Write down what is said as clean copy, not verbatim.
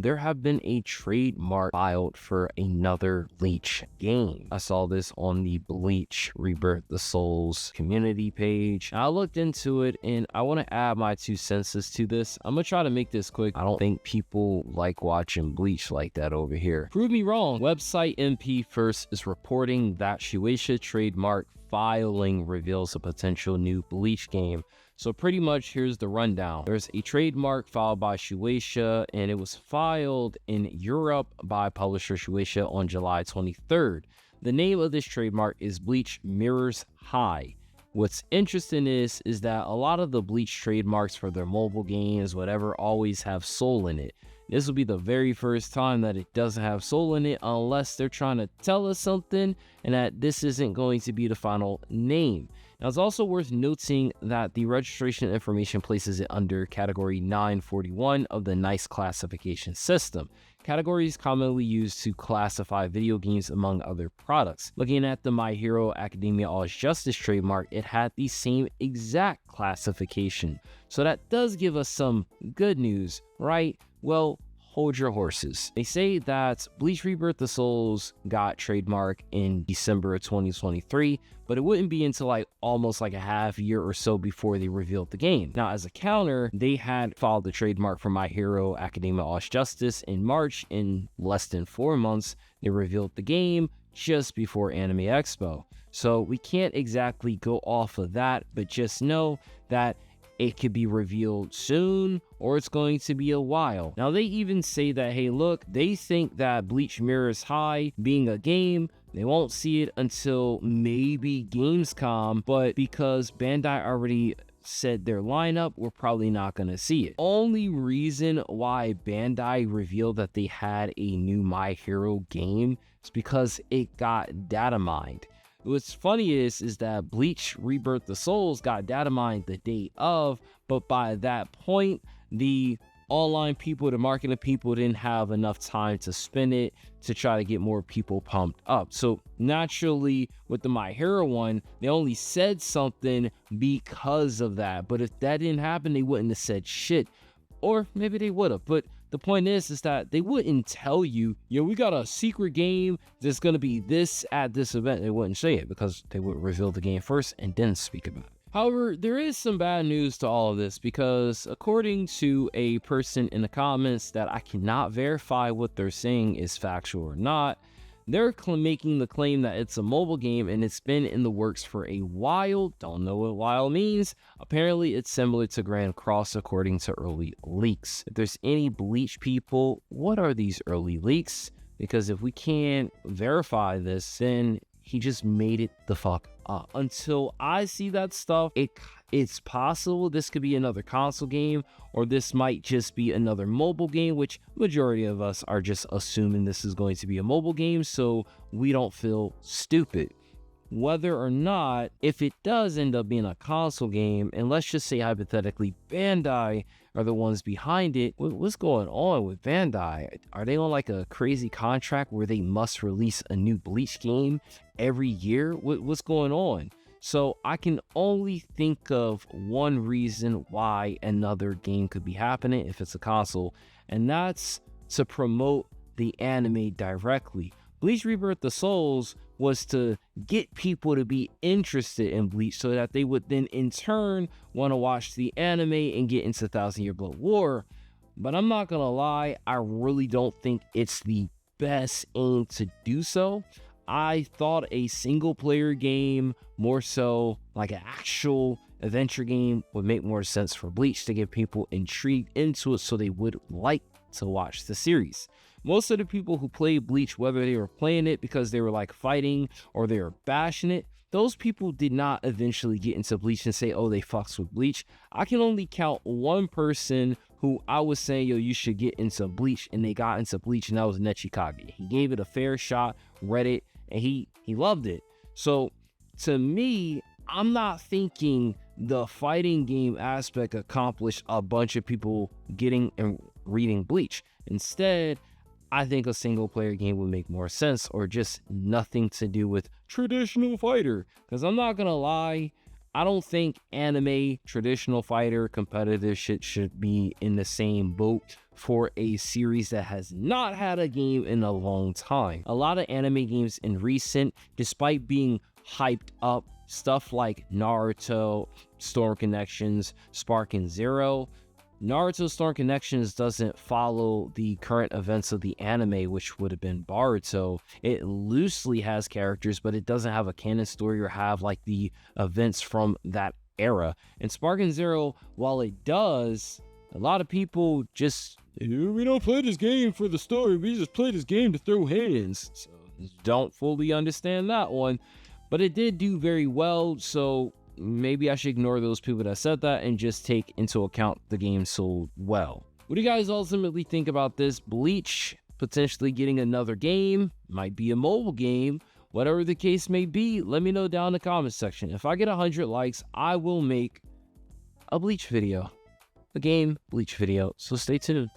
there have been a trademark filed for another Bleach game. I saw this on the Bleach Rebirth the Souls community page. I looked into it and I want to add my 2 cents to this. I'm gonna try to make this quick. I don't think people like watching Bleach like that over here. Prove me wrong. Website MP First is reporting that Shueisha trademark filing reveals a potential new Bleach game. So pretty much here's the rundown. There's a trademark filed by Shueisha, and it was filed in Europe by publisher Shueisha on July 23rd. The name of this trademark is Bleach Mirrors High. What's interesting is that a lot of the Bleach trademarks for their mobile games, whatever, always have soul in it. This will be the very first time that it doesn't have soul in it, unless they're trying to tell us something and that this isn't going to be the final name. Now, it's also worth noting that the registration information places it under category 941 of the NICE classification system. Categories commonly used to classify video games among other products. Looking at the My Hero Academia All Justice trademark, it had the same exact classification. So that does give us some good news, right? Well, hold your horses. They say that Bleach Rebirth the Souls got trademark in December of 2023, but it wouldn't be until almost a half year or so before they revealed the game. Now, as a counter, they had filed the trademark for My Hero Academia All Justice in March. In less than 4 months, they revealed the game just before Anime Expo. So we can't exactly go off of that, but just know that it could be revealed soon or it's going to be a while. Now, they even say that, hey, look, they think that Bleach Mirrors High being a game, they won't see it until maybe Gamescom, but because Bandai already said their lineup, we're probably not going to see it. Only reason why Bandai revealed that they had a new My Hero game is because it got data mined. What's funny is that Bleach Rebirth the Souls got data mined the day of, but by that point, the online people, the marketing people didn't have enough time to spin it to try to get more people pumped up. So naturally, with the My Hero one, they only said something because of that. But if that didn't happen, they wouldn't have said shit. Or maybe they would have. But the point is that they wouldn't tell you, yo, we got a secret game that's going to be this at this event. They wouldn't say it because they would reveal the game first and then speak about it. However, there is some bad news to all of this because according to a person in the comments that I cannot verify what they're saying is factual or not, they're making the claim that it's a mobile game and it's been in the works for a while. Don't know what while means. Apparently, it's similar to Grand Cross according to early leaks. If there's any Bleach people, what are these early leaks? Because if we can't verify this, then he just made it the fuck up. Until I see that stuff, it's possible this could be another console game, or this might just be another mobile game, which majority of us are just assuming this is going to be a mobile game, so we don't feel stupid. Whether or not, if it does end up being a console game, and let's just say hypothetically Bandai are the ones behind it, what's going on with Bandai? Are they on a crazy contract where they must release a new Bleach game every year? What's going on? So I can only think of one reason why another game could be happening if it's a console, and that's to promote the anime directly. Bleach Rebirth the Souls was to get people to be interested in Bleach so that they would then in turn want to watch the anime and get into Thousand Year Blood War. But I'm not gonna lie, I really don't think it's the best aim to do so. I thought a single player game, more so like an actual adventure game, would make more sense for Bleach to get people intrigued into it so they would like to watch the series. Most of the people who played Bleach, whether they were playing it because they were fighting or they were bashing it, those people did not eventually get into Bleach and say, oh, they fucks with Bleach. I can only count one person who I was saying, yo, you should get into Bleach, and they got into Bleach, and that was Nechikage. He gave it a fair shot, read it, and he loved it. So to me, I'm not thinking the fighting game aspect accomplished a bunch of people getting and reading Bleach. Instead, I think a single player game would make more sense, or just nothing to do with traditional fighter. Because I'm not gonna lie, I don't think anime, traditional fighter, competitive shit should be in the same boat for a series that has not had a game in a long time. A lot of anime games in recent, despite being hyped up, stuff like Naruto, Storm Connections, Sparking Zero, Naruto Storm Connections doesn't follow the current events of the anime, which would have been Boruto. It loosely has characters, but it doesn't have a canon story or have like the events from that era. And Sparking Zero, while it does, a lot of people just, we don't play this game for the story, we just play this game to throw hands. So don't fully understand that one, but it did do very well, so maybe I should ignore those people that said that and just take into account the game sold well. What do you guys ultimately think about this? Bleach potentially getting another game, might be a mobile game, whatever the case may be, let me know down in the comment section. If I get 100 likes, I will make a Bleach video, a game Bleach video, so stay tuned.